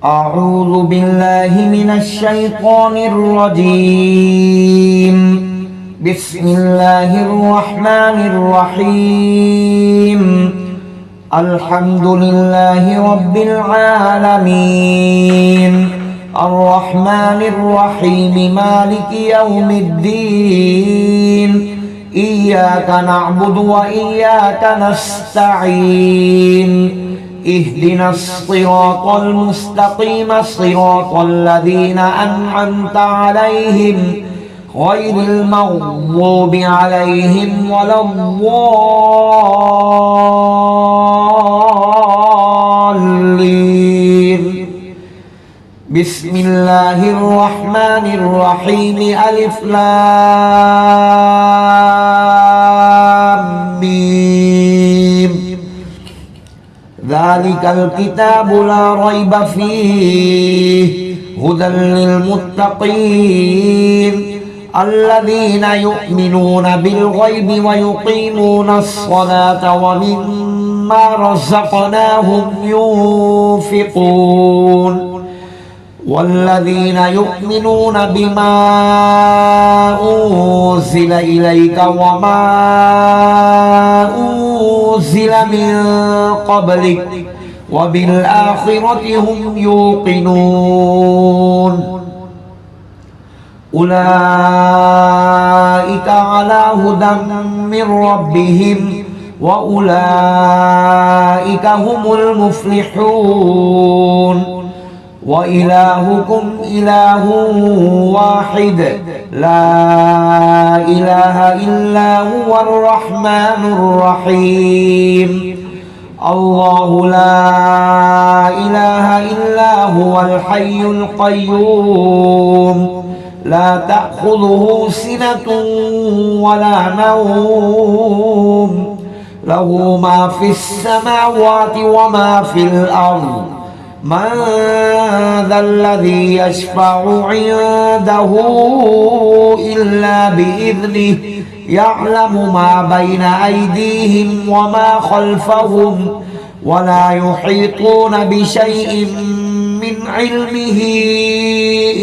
أعوذ بالله من الشيطان الرجيم. بسم الله الرحمن الرحيم. الحمد لله رب العالمين، الرحمن الرحيم، مالك يوم الدين. إياك نعبد وإياك نستعين. اهدنا الصراط المستقيم، صراط الذين أنعمت عليهم غير المغضوب عليهم ولا الضالين. بسم الله الرحمن الرحيم. ألف لام ميم. ذلك الكتاب لا ريب فيه هدى للمتقين الذين يؤمنون بالغيب ويقيمون الصلاة ومما رزقناهم ينفقون والذين يؤمنون بما أنزل إليك وما أنزل من قبلك وبالآخرة هم يوقنون. أولئك على هدى من ربهم وأولئك هم المفلحون. وإلهكم إله واحد لا إله إلا هو الرحمن الرحيم. الله لا إله إلا هو الحي القيوم لا تأخذه سنة ولا نوم له ما في السماوات وما في الأرض. من ذا الذي يشفع عنده إلا بإذنه يعلم ما بين أيديهم وما خلفهم ولا يحيطون بشيء من علمه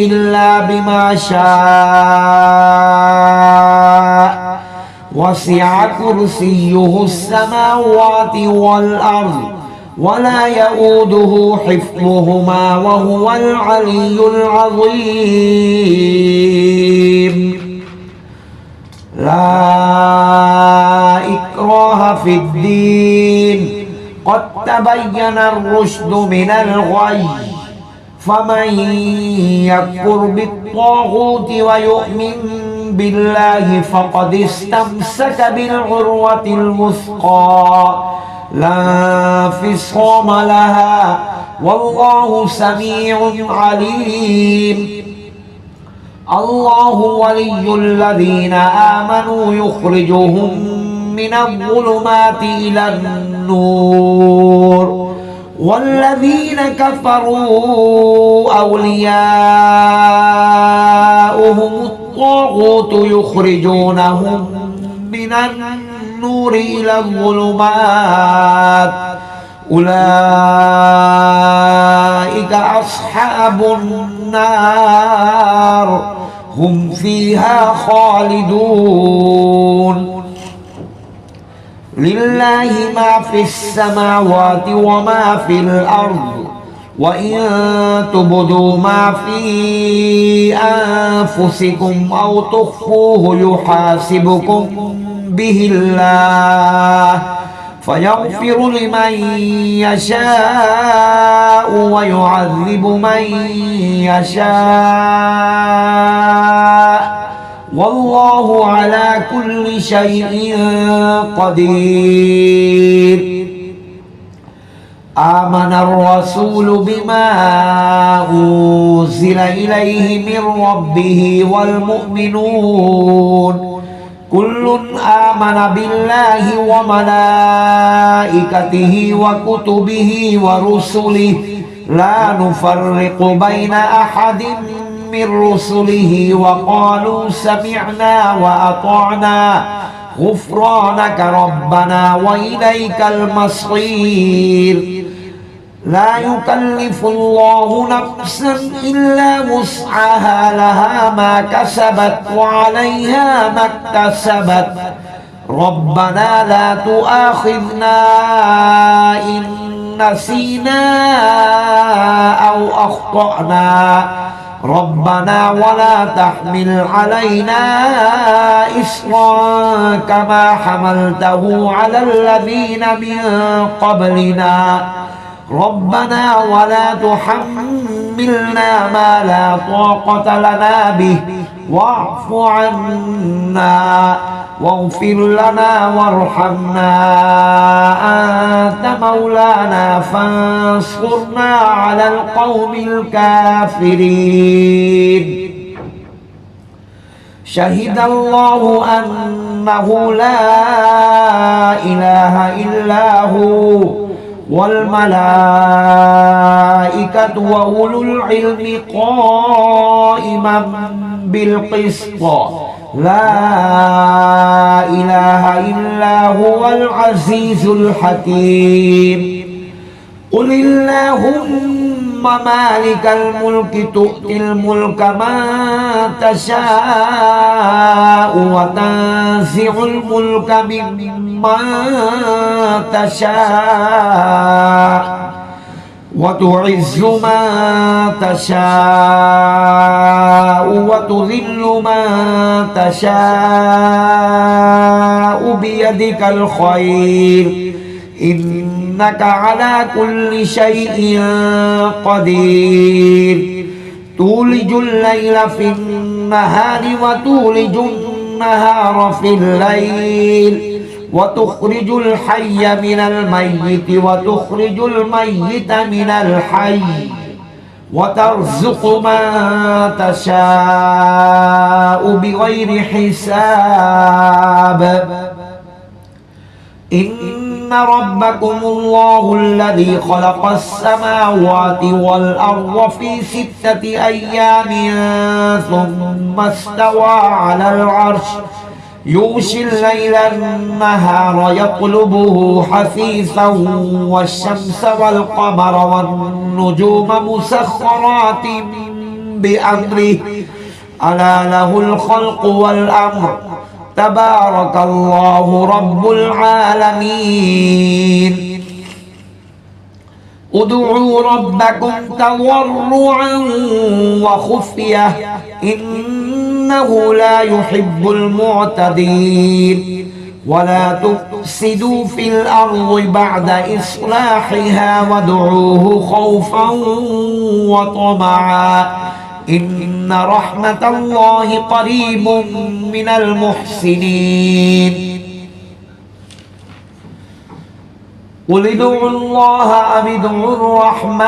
إلا بما شاء. وسع كرسيه السماوات والأرض ولا يؤوده حفظهما وهو العلي العظيم. لا إكراه في الدين قد تبين الرشد من الغي. فمن يكفر بالطاغوت ويؤمن بالله فقد استمسك بالعروة الوثقى لا انفصام لها والله سميع عليم. الله ولي الذين آمنوا يخرجهم من الظلمات إلى النور والذين كفروا أولياؤهم الطاغوت يخرجونهم من النور إلى الظلمات. أولئك أصحاب النار هم فيها خالدون. لله ما في السماوات وما في الأرض وإن تبدوا ما في أنفسكم أو تخفوه يحاسبكم به الله فيغفر لمن يشاء ويعذب من يشاء والله على كل شيء قدير. آمن الرسول بما أنزل إليه من ربه والمؤمنون كل آمن بالله وملائكته وكتبه ورسله لا نفرق بين أحد من رسله وقالوا سمعنا وأطعنا غفرانك ربنا وإليك المصير. لا يكلف الله نفسا إلا وسعها لها ما كسبت وعليها ما اكتسبت ربنا لا تؤاخذنا إن نسينا أو أخطأنا ربنا ولا تحمل علينا إصرا كما حملته على الذين من قبلنا ربنا ولا تحملنا ما لا طاقة لنا به واعف عنا واغفر لنا وارحمنا أنت مولانا فانصرنا على القوم الكافرين شهد الله أنه لا إله إلا هو والملائكة وأولو العلم قائما بالقسط لا إله إلا هو العزيز الحكيم قل اللهم مالك الملك تؤتي الملك من تشاء وتنزع الملك ممن تشاء وتعز من تشاء وتذل من تشاء بيدك الخير إنك على كل شيء قدير تولج الليل في النهار وتولج النهار في الليل وتخرج الحي من الميت وتخرج الميت من الحي وترزق من تشاء بغير حساب إن ربكم الله الذي خلق السماوات والأرض في 6 أيام ثم استوى على العرش يغشي الليل النهار يطلبه حثيثا والشمس والقمر والنجوم مسخرات بأمره ألا له الخلق والأمر تبارك الله رب العالمين ادعوا ربكم تضرعا وخفية إنه لا يحب المعتدين ولا تفسدوا في الأرض بعد إصلاحها وادعوه خوفا وطمعا إن رحمة الله قريب من المحسنين قل ادعوا الله أم ادعوا الرحمن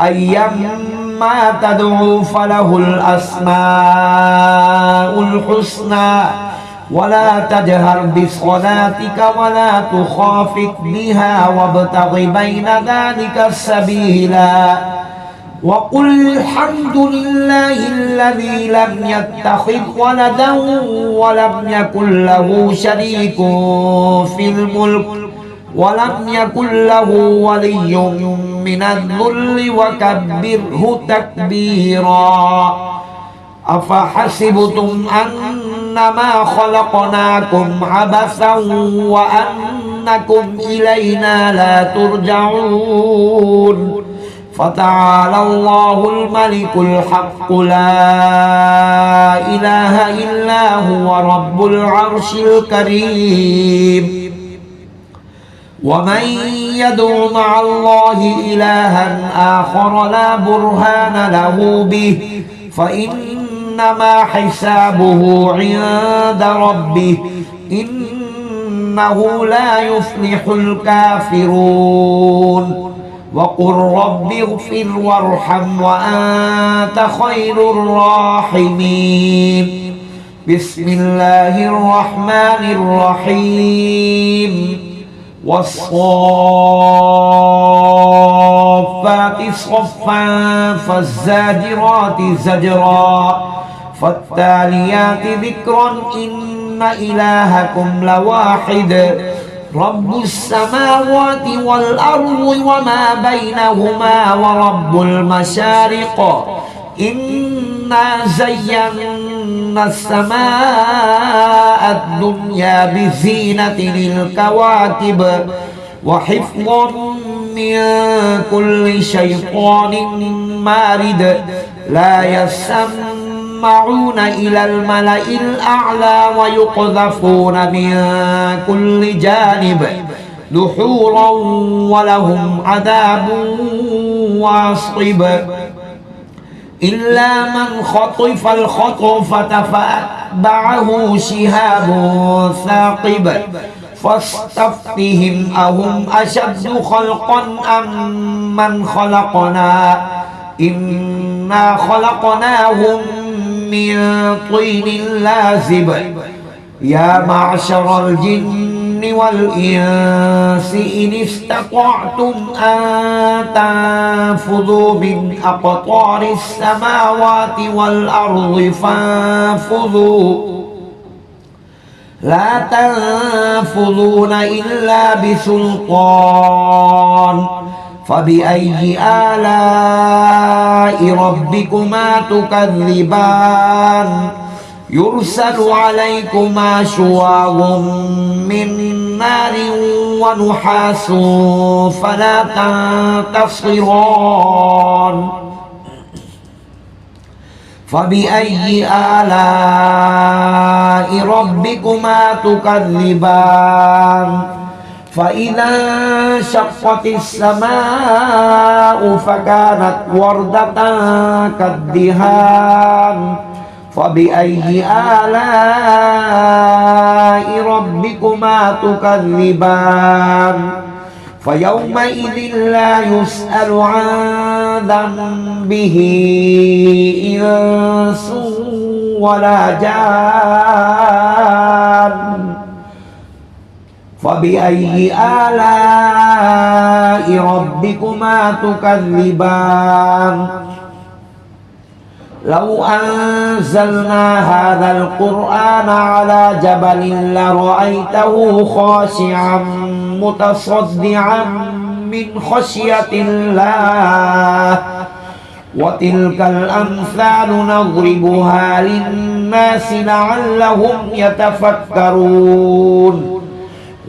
أيما تدعوا فله الأسماء الحسنى ولا تجهر بصلاتك ولا تخافت بها وابتغ بين ذلك سبيلا وقل الحمد لله الذي لم يتخذ ولدا ولم يكن له شريك في الملك ولم يكن له ولي من الذل وكبره تكبيرا أفحسبتم أنما خلقناكم عبثا وأنكم إلينا لا ترجعون فتعالى الله الملك الحق لا إله إلا هو رب العرش الكريم ومن يدع مع الله إلها آخر لا برهان له به فإنما حسابه عند ربه إنه لا يفلح الكافرون وقل رب اغفر وارحم وأنت خير الراحمين بسم الله الرحمن الرحيم والصافات صفا فالزاجرات زجرا فالتاليات ذكرا إن إلهكم لواحد رب السماوات والأرض وما بينهما ورب المشارق إنا زينا السماء الدنيا بزينة للكواكب وحفظا من كل شيطان مارد لا يسمعون إلى الملأ الأعلى ويقذفون من كل جانب دحورا ولهم عذاب واصب إلا من خطف الخطفة فأتبعه شهاب ثاقب فاستفتهم أهم أشد خلقا أم من خلقنا إنا خلقناهم من طين لازب يا معشر الجن والإنس إن استطعتم أن تنفذوا من أقطار السماوات والأرض فانفذوا لا تنفذون إلا بسلطان فبأي آلاء ربكما تكذبان يرسل عليكما شواظ من نار ونحاس فلا تنتصران فبأي آلاء ربكما تكذبان فإذا انشقت السماء فكانت وردة كالدهان فبأي آلاء ربكما تكذبان فيومئذ لا يسأل عن ذنبه إنس ولا جان فبأي آلاء ربكما تكذبان لو أنزلنا هذا القرآن على جبل لرأيته خاشعا متصدعا من خشية الله وتلك الأمثال نضربها للناس لعلهم يتفكرون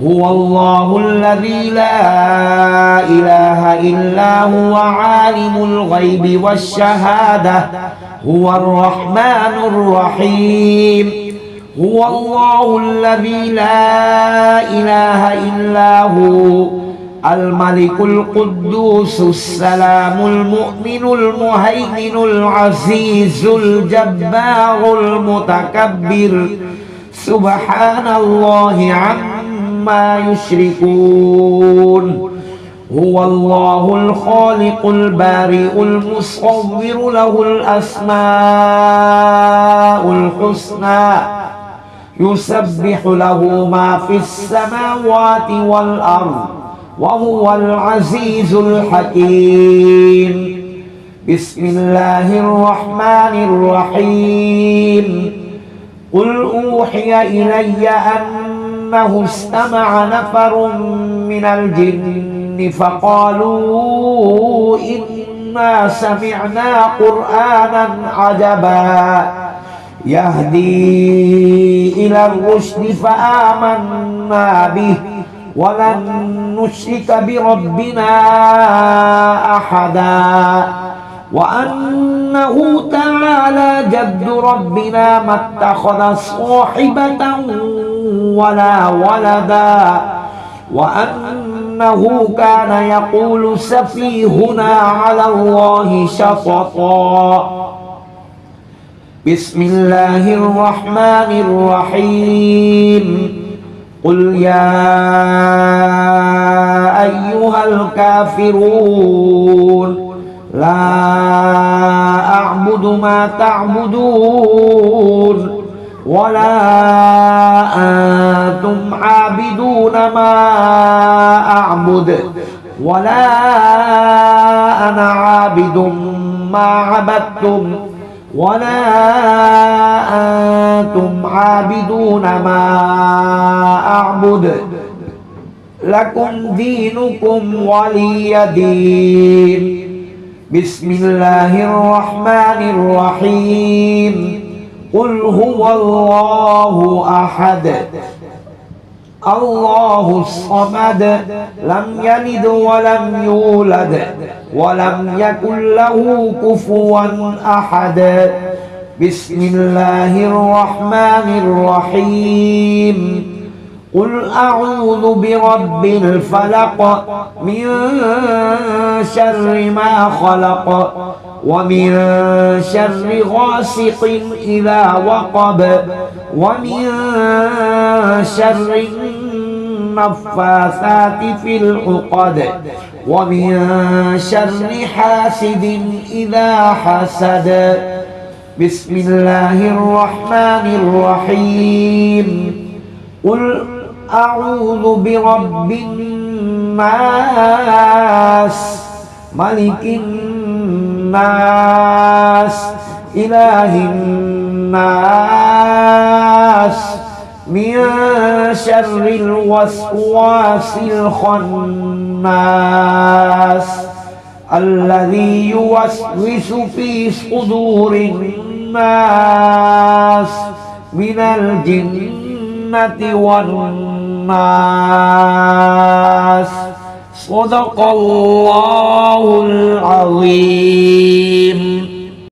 هو الله الذي لا إله إلا هو عالم الغيب والشهادة هو الرحمن الرحيم هو الله الذي لا إله إلا هو الملك القدوس السلام المؤمن المهيمن العزيز الجبار المتكبر سبحان الله عما يشركون هو الله الخالق البارئ المصور له الأسماء الحسنى يسبح له ما في السماوات والأرض وهو العزيز الحكيم بسم الله الرحمن الرحيم قل أوحي إلي أنه استمع نفر من الجن فقالوا إنا سمعنا قرآنا عجبا يهدي إلى الرشد فآمنا به ولن نشرك بربنا أحدا وأنه تعالى جد ربنا ما اتخذ صاحبة ولا ولدا وأنه كان يقول سفيهنا على الله شططا بسم الله الرحمن الرحيم قل يا أيها الكافرون لا أعبد ما تعبدون ولا أنتم عابدون ما أعبد ولا أنا عابد ما عبدتم ولا أنتم عابدون ما أعبد لكم دينكم ولي دين بسم الله الرحمن الرحيم قل هو الله أحد الله الصمد لم يلد ولم يولد ولم يكن له كفوا أحد بسم الله الرحمن الرحيم قل أعوذ برب الفلق من شر ما خلق ومن شر غاسق إذا وقب ومن شر النفاثات في العقد ومن شر حاسد إذا حسد بسم الله الرحمن الرحيم قل أعوذ برب الناس ملك الناس إله الناس من شر الوسواس الخناس الذي يوسوس في صدور الناس من الجنة والناس صدق الله العظيم.